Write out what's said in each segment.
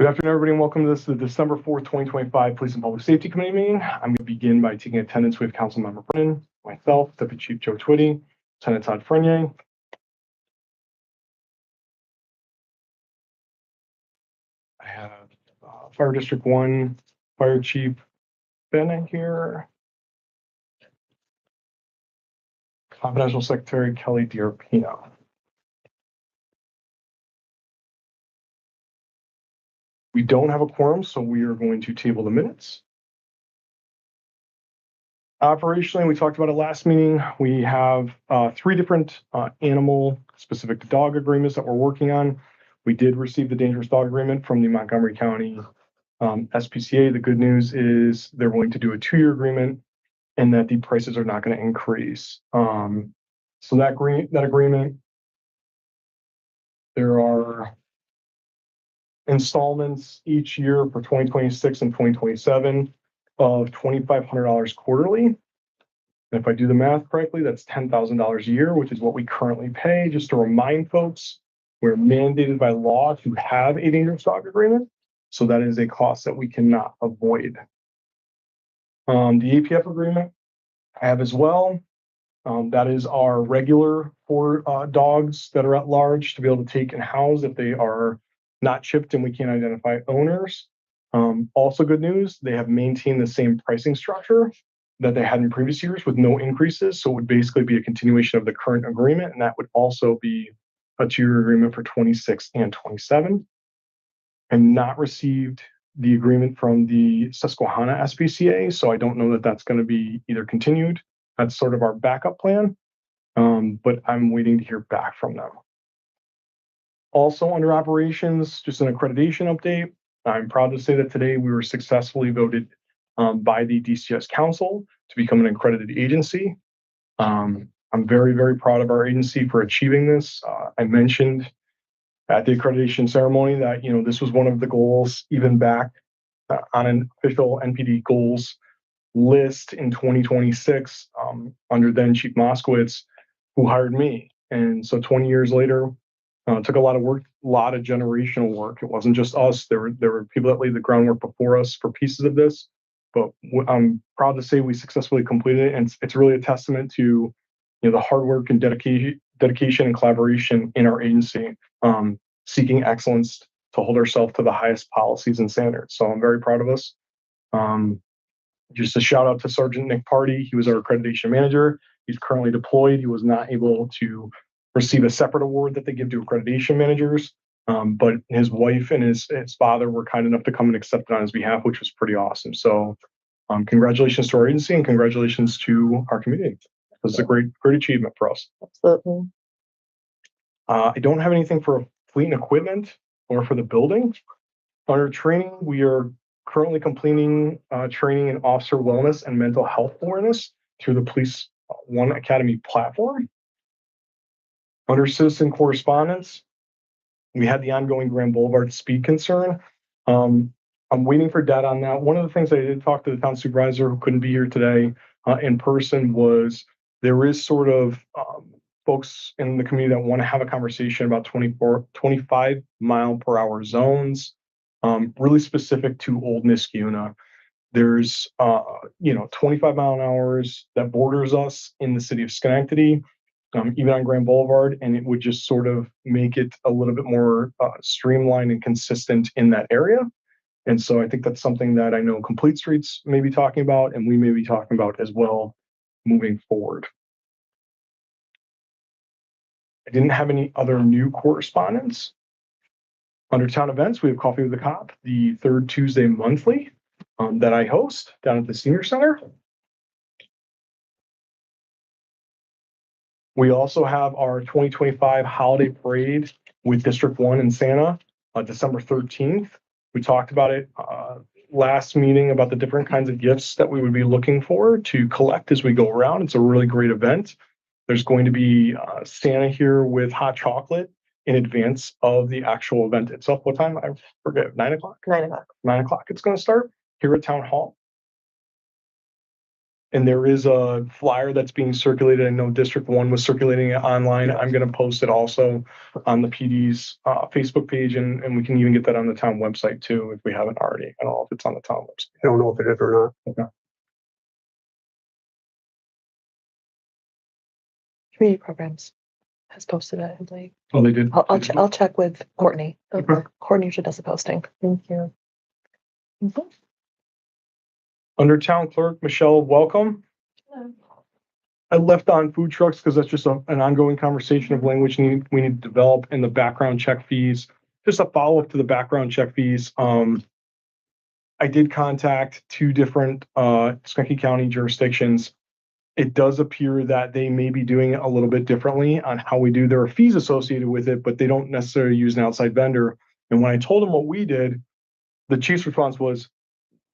Good afternoon, everybody, and welcome to the December 4th, 2025 Police and Public Safety Committee meeting. I'm going to begin by taking attendance with Councilmember Brennan, myself, Deputy Chief Joe Twitty, Lieutenant Todd Frenier. I have Fire District 1 Fire Chief Bennett here. Confidential Secretary Kelly Diarpino. We don't have a quorum, so we are going to table the minutes. Operationally, we talked about it last meeting. We have 3 different animal specific to dog agreements that we're working on. We did receive the dangerous dog agreement from the Montgomery County SPCA. The good news is they're willing to do a 2-year agreement and that the prices are not going to increase. So that agreement, there are installments each year for 2026 and 2027 of $2,500 quarterly. And if I do the math correctly, that's $10,000 a year, which is what we currently pay. Just to remind folks, we're mandated by law to have a dangerous dog agreement. So that is a cost that we cannot avoid. The APF agreement I have as well. That is our regular for dogs that are at large to be able to take and house if they are not chipped and we can't identify owners. Also good news, they have maintained the same pricing structure that they had in previous years with no increases. So it would basically be a continuation of the current agreement, and that would also be a 2-year agreement for 26 and 27. And not received the agreement from the Susquehanna SPCA, so I don't know that that's going to be either continued. That's sort of our backup plan, but I'm waiting to hear back from them. Also under operations, just an accreditation update. I'm proud to say that today we were successfully voted by the DCS Council to become an accredited agency. I'm very, very proud of our agency for achieving this. I mentioned at the accreditation ceremony that, this was one of the goals even back on an official NPD goals list in 2026 under then Chief Moskowitz, who hired me. And so 20 years later, took a lot of work, a lot of generational work. It wasn't just us. There were people that laid the groundwork before us for pieces of this. But I'm proud to say we successfully completed it. And it's really a testament to the hard work and dedication and collaboration in our agency, seeking excellence to hold ourselves to the highest policies and standards. So I'm very proud of us. Just a shout out to Sergeant Nick Party. He was our accreditation manager. He's currently deployed. He was not able to receive a separate award that they give to accreditation managers. But his wife and his father were kind enough to come and accept it on his behalf, which was pretty awesome. So congratulations to our agency and congratulations to our community. This is a great achievement for us. Absolutely. I don't have anything for fleet and equipment or for the building. Under training, we are currently completing training in officer wellness and mental health awareness through the Police One Academy platform. Under citizen correspondence, we had the ongoing Grand Boulevard speed concern. I'm waiting for data on that. One of the things I did talk to the town supervisor who couldn't be here today in person was there is sort of folks in the community that want to have a conversation about 25 mile per hour zones, really specific to Old Niskayuna. There's 25 mile an hours that borders us in the city of Schenectady, even on Grand Boulevard, and it would just sort of make it a little bit more streamlined and consistent in that area. And so I think that's something that I know Complete Streets may be talking about, and we may be talking about as well moving forward. I didn't have any other new correspondence. Under town events, we have Coffee with the Cop, the 3rd Tuesday monthly that I host down at the Senior Center. We also have our 2025 holiday parade with District 1 in Santa on December 13th. We talked about it last meeting about the different kinds of gifts that we would be looking for to collect as we go around. It's a really great event. There's going to be Santa here with hot chocolate in advance of the actual event itself. What time? I forget. 9 o'clock? 9 o'clock. 9 o'clock it's going to start here at Town Hall. And there is a flyer that's being circulated. I know District 1 was circulating it online. I'm going to post it also on the PD's Facebook page, and we can even get that on the town website too if we haven't already. I don't know if it's on the town website. I don't know if it is or not. Okay. Community programs has posted it, I believe. Oh, they did? I'll check with Courtney. Okay. Courtney usually does the posting. Thank you. Mhm. Under town clerk, Michelle, welcome. I left on food trucks because that's just an ongoing conversation of language we need to develop, and the background check fees. Just a follow-up to the background check fees. I did contact two different Skokie County jurisdictions. It does appear that they may be doing it a little bit differently on how we do. There are fees associated with it, but they don't necessarily use an outside vendor. And when I told them what we did, the chief's response was,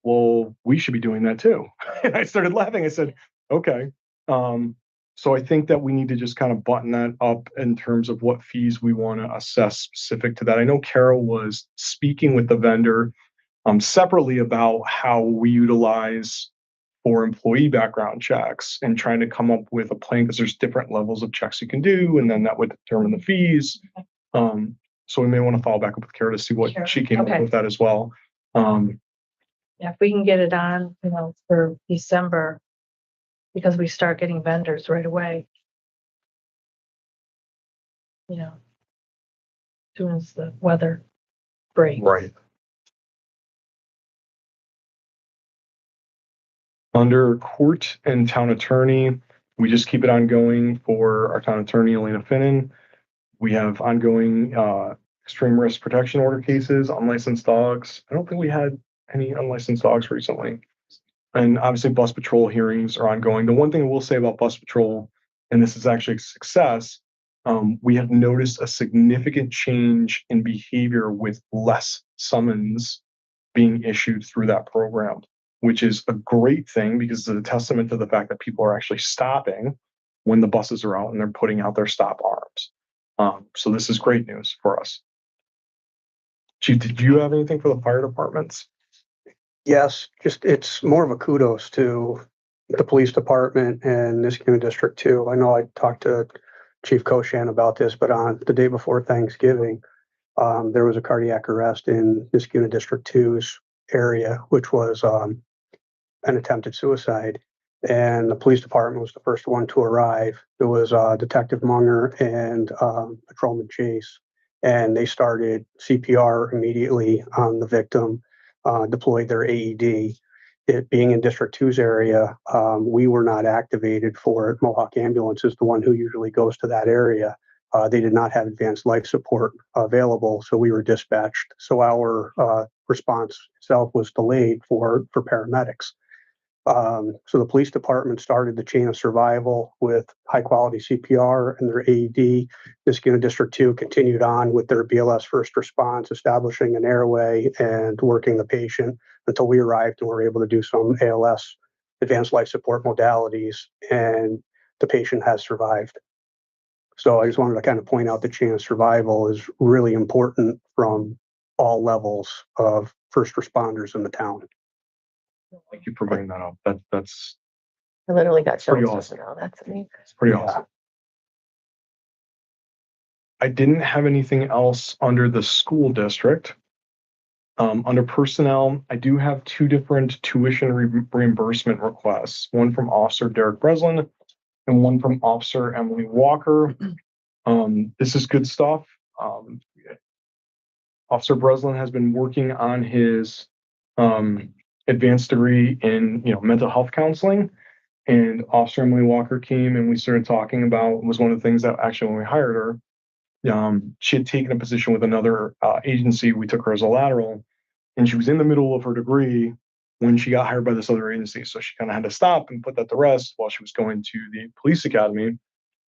well, we should be doing that too. And I started laughing. I said, okay. So I think that we need to just kind of button that up in terms of what fees we want to assess specific to that. I know Carol was speaking with the vendor separately about how we utilize for employee background checks and trying to come up with a plan because there's different levels of checks you can do, and then that would determine the fees. So we may want to follow back up with Carol to see what she came up with that as well. Yeah, if we can get it on, for December, because we start getting vendors right away. As soon as the weather breaks. Right. Under court and town attorney, we just keep it ongoing for our town attorney, Elena Finnan. We have ongoing extreme risk protection order cases, unlicensed dogs. I don't think we had any unlicensed dogs recently. And obviously bus patrol hearings are ongoing. The one thing I will say about bus patrol, and this is actually a success, we have noticed a significant change in behavior with less summons being issued through that program, which is a great thing because it's a testament to the fact that people are actually stopping when the buses are out and they're putting out their stop arms. So this is great news for us. Chief, did you have anything for the fire departments? Yes, just it's more of a kudos to the police department and Niskuna District 2. I know I talked to Chief Koshan about this, but on the day before Thanksgiving, there was a cardiac arrest in Niskuna District 2's area, which was an attempted suicide. And the police department was the first one to arrive. It was Detective Munger and Patrolman Chase. And they started CPR immediately on the victim, deployed their AED. It being in District 2's area, we were not activated for it. Mohawk Ambulance is the one who usually goes to that area. They did not have advanced life support available, so we were dispatched. So our response itself was delayed for paramedics. So the police department started the chain of survival with high quality CPR and their AED. Niskuna District 2 continued on with their BLS first response, establishing an airway and working the patient until we arrived and were able to do some ALS, advanced life support modalities, and the patient has survived. So I just wanted to kind of point out the chain of survival is really important from all levels of first responders in the town. Thank you for bringing that up. That's I literally got pretty chills awesome. just now. That's amazing. pretty Yeah. awesome. I didn't have anything else under the school district. Under personnel, I do have two different tuition reimbursement requests, one from Officer Derek Breslin and one from Officer Emily Walker. This is good stuff. Officer Breslin has been working on his advanced degree in mental health counseling, and Officer Emily Walker came and we started talking about, was one of the things that actually when we hired her, she had taken a position with another agency. We took her as a lateral, and she was in the middle of her degree when she got hired by this other agency. So she kind of had to stop and put that to rest while she was going to the police academy.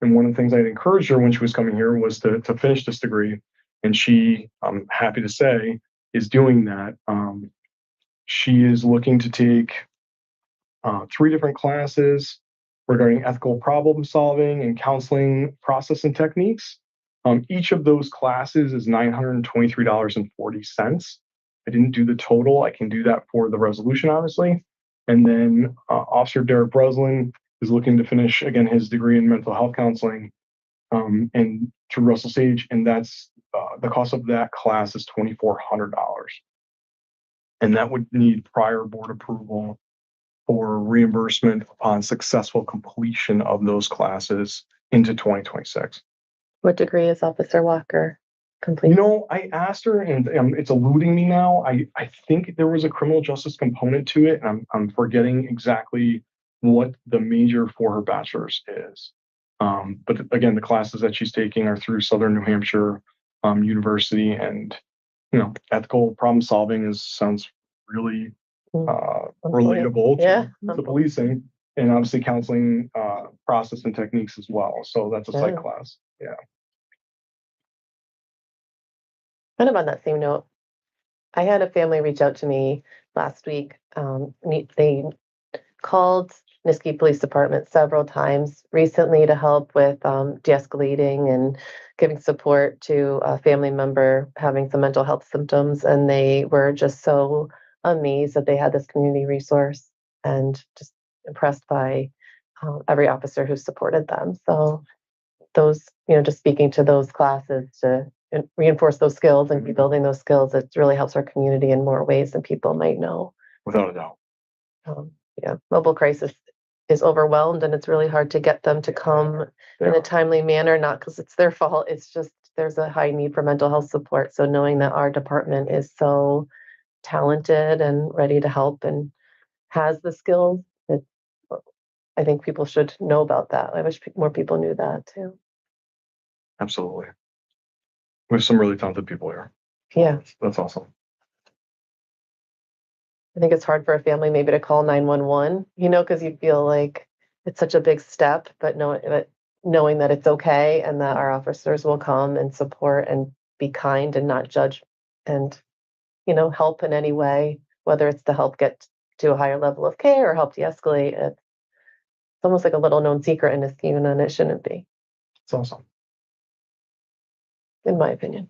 And one of the things I'd encouraged her when she was coming here was to finish this degree. And she, I'm happy to say, is doing that. She is looking to take 3 different classes regarding ethical problem solving and counseling process and techniques. Each of those classes is $923.40. I didn't do the total. I can do that for the resolution, obviously. And then Officer Derek Breslin is looking to finish again his degree in mental health counseling and through Russell Sage, and that's the cost of that class is $2,400, and that would need prior board approval for reimbursement upon successful completion of those classes into 2026. What degree is Officer Walker complete? I asked her, and it's eluding me now. I think there was a criminal justice component to it, and I'm forgetting exactly what the major for her bachelor's is. But again, the classes that she's taking are through Southern New Hampshire University, and ethical problem solving sounds really relatable Yeah. to policing, and obviously counseling process and techniques as well. So that's a psych Yeah. class. Yeah. Kind of on that same note, I had a family reach out to me last week. They called Niskey Police Department several times recently to help with de-escalating and giving support to a family member having some mental health symptoms. And they were just so amazed that they had this community resource and just impressed by every officer who supported them. So those, just speaking to those classes to reinforce those skills and keep building those skills, it really helps our community in more ways than people might know. Without a doubt. Mobile crisis is overwhelmed, and it's really hard to get them to come in a timely manner, not because it's their fault. It's just there's a high need for mental health support. So knowing that our department is so talented and ready to help and has the skills, I think people should know about that. I wish more people knew that too. Absolutely. We have some really talented people here. Yeah. That's awesome. I think it's hard for a family maybe to call 911, because you feel like it's such a big step, but knowing that it's okay and that our officers will come and support and be kind and not judge and, help in any way, whether it's to help get to a higher level of care or help de-escalate. It's almost like a little known secret in Niskayuna, and it shouldn't be, It's awesome. in my opinion.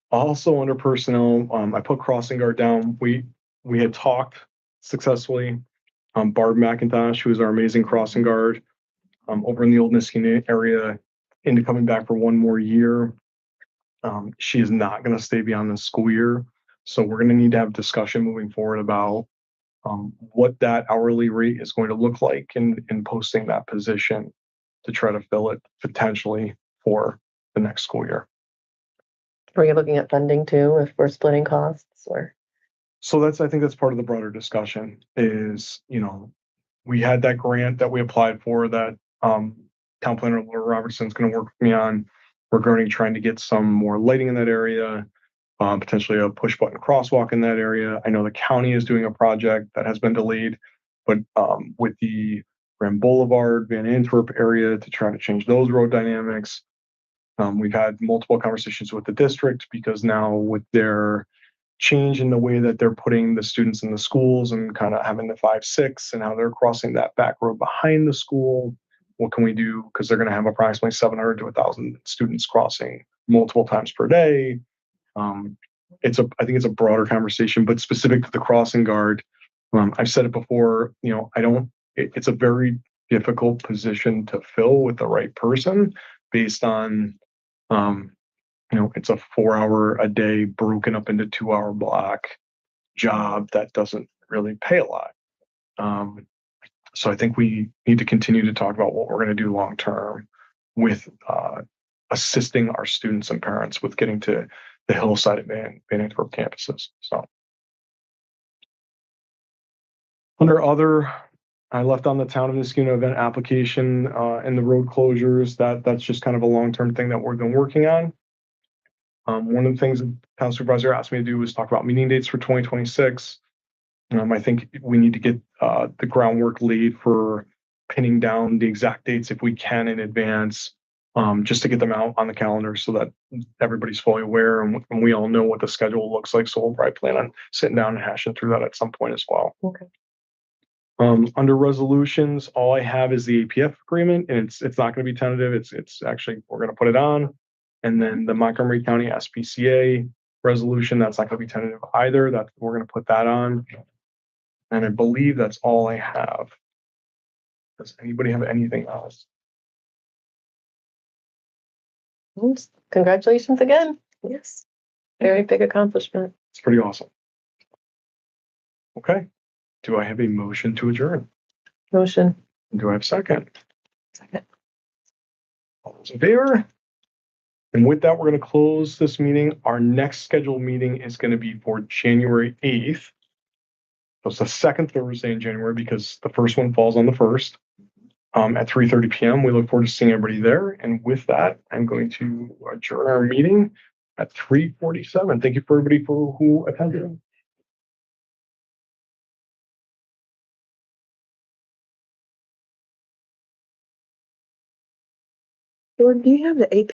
Also under personnel, I put crossing guard down. We had talked successfully. Barb McIntosh, who is our amazing crossing guard over in the old Niskayuna area, into coming back for one more year. She is not going to stay beyond the school year. So we're going to need to have a discussion moving forward about what that hourly rate is going to look like in posting that position to try to fill it potentially for the next school year. Are you looking at funding too, if we're splitting costs or? So I think that's part of the broader discussion is, we had that grant that we applied for that Town Planner Laura Robertson is going to work with me on regarding trying to get some more lighting in that area, potentially a push button crosswalk in that area. I know the county is doing a project that has been delayed, but with the Grand Boulevard, Van Antwerp area to try to change those road dynamics. We've had multiple conversations with the district because now with their change in the way that they're putting the students in the schools and kind of having the 5-6 and how they're crossing that back road behind the school, what can we do? Because they're going to have approximately 700 to 1,000 students crossing multiple times per day. I think it's a broader conversation, but specific to the crossing guard, I've said it before, it's a very difficult position to fill with the right person based on, it's a 4-hour a day broken up into 2-hour block job that doesn't really pay a lot. So I think we need to continue to talk about what we're going to do long term with assisting our students and parents with getting to the Hillside and Van Antwerp campuses. So under other, I left on the Town of Niskayuna event application and the road closures. That's just kind of a long-term thing that we've been working on. One of the things the town supervisor asked me to do was talk about meeting dates for 2026. I think we need to get the groundwork laid for pinning down the exact dates if we can in advance, just to get them out on the calendar so that everybody's fully aware and we all know what the schedule looks like. So we'll probably plan on sitting down and hashing through that at some point as well. Okay. Under resolutions, all I have is the APF agreement, and it's not going to be tentative. It's actually, we're going to put it on. And then the Montgomery County SPCA resolution, that's not going to be tentative either. That we're going to put that on. And I believe that's all I have. Does anybody have anything else? Congratulations again. Yes. Very big accomplishment. It's pretty awesome. Okay. Do I have a motion to adjourn? Motion. Do I have a second? Second. All those in favor? And with that, we're going to close this meeting. Our next scheduled meeting is going to be for January 8th. So it's the second Thursday in January because the first one falls on the 1st at 3:30 p.m. We look forward to seeing everybody there. And with that, I'm going to adjourn our meeting at 3:47. Thank you for everybody who attended. Jordan, do you have the AP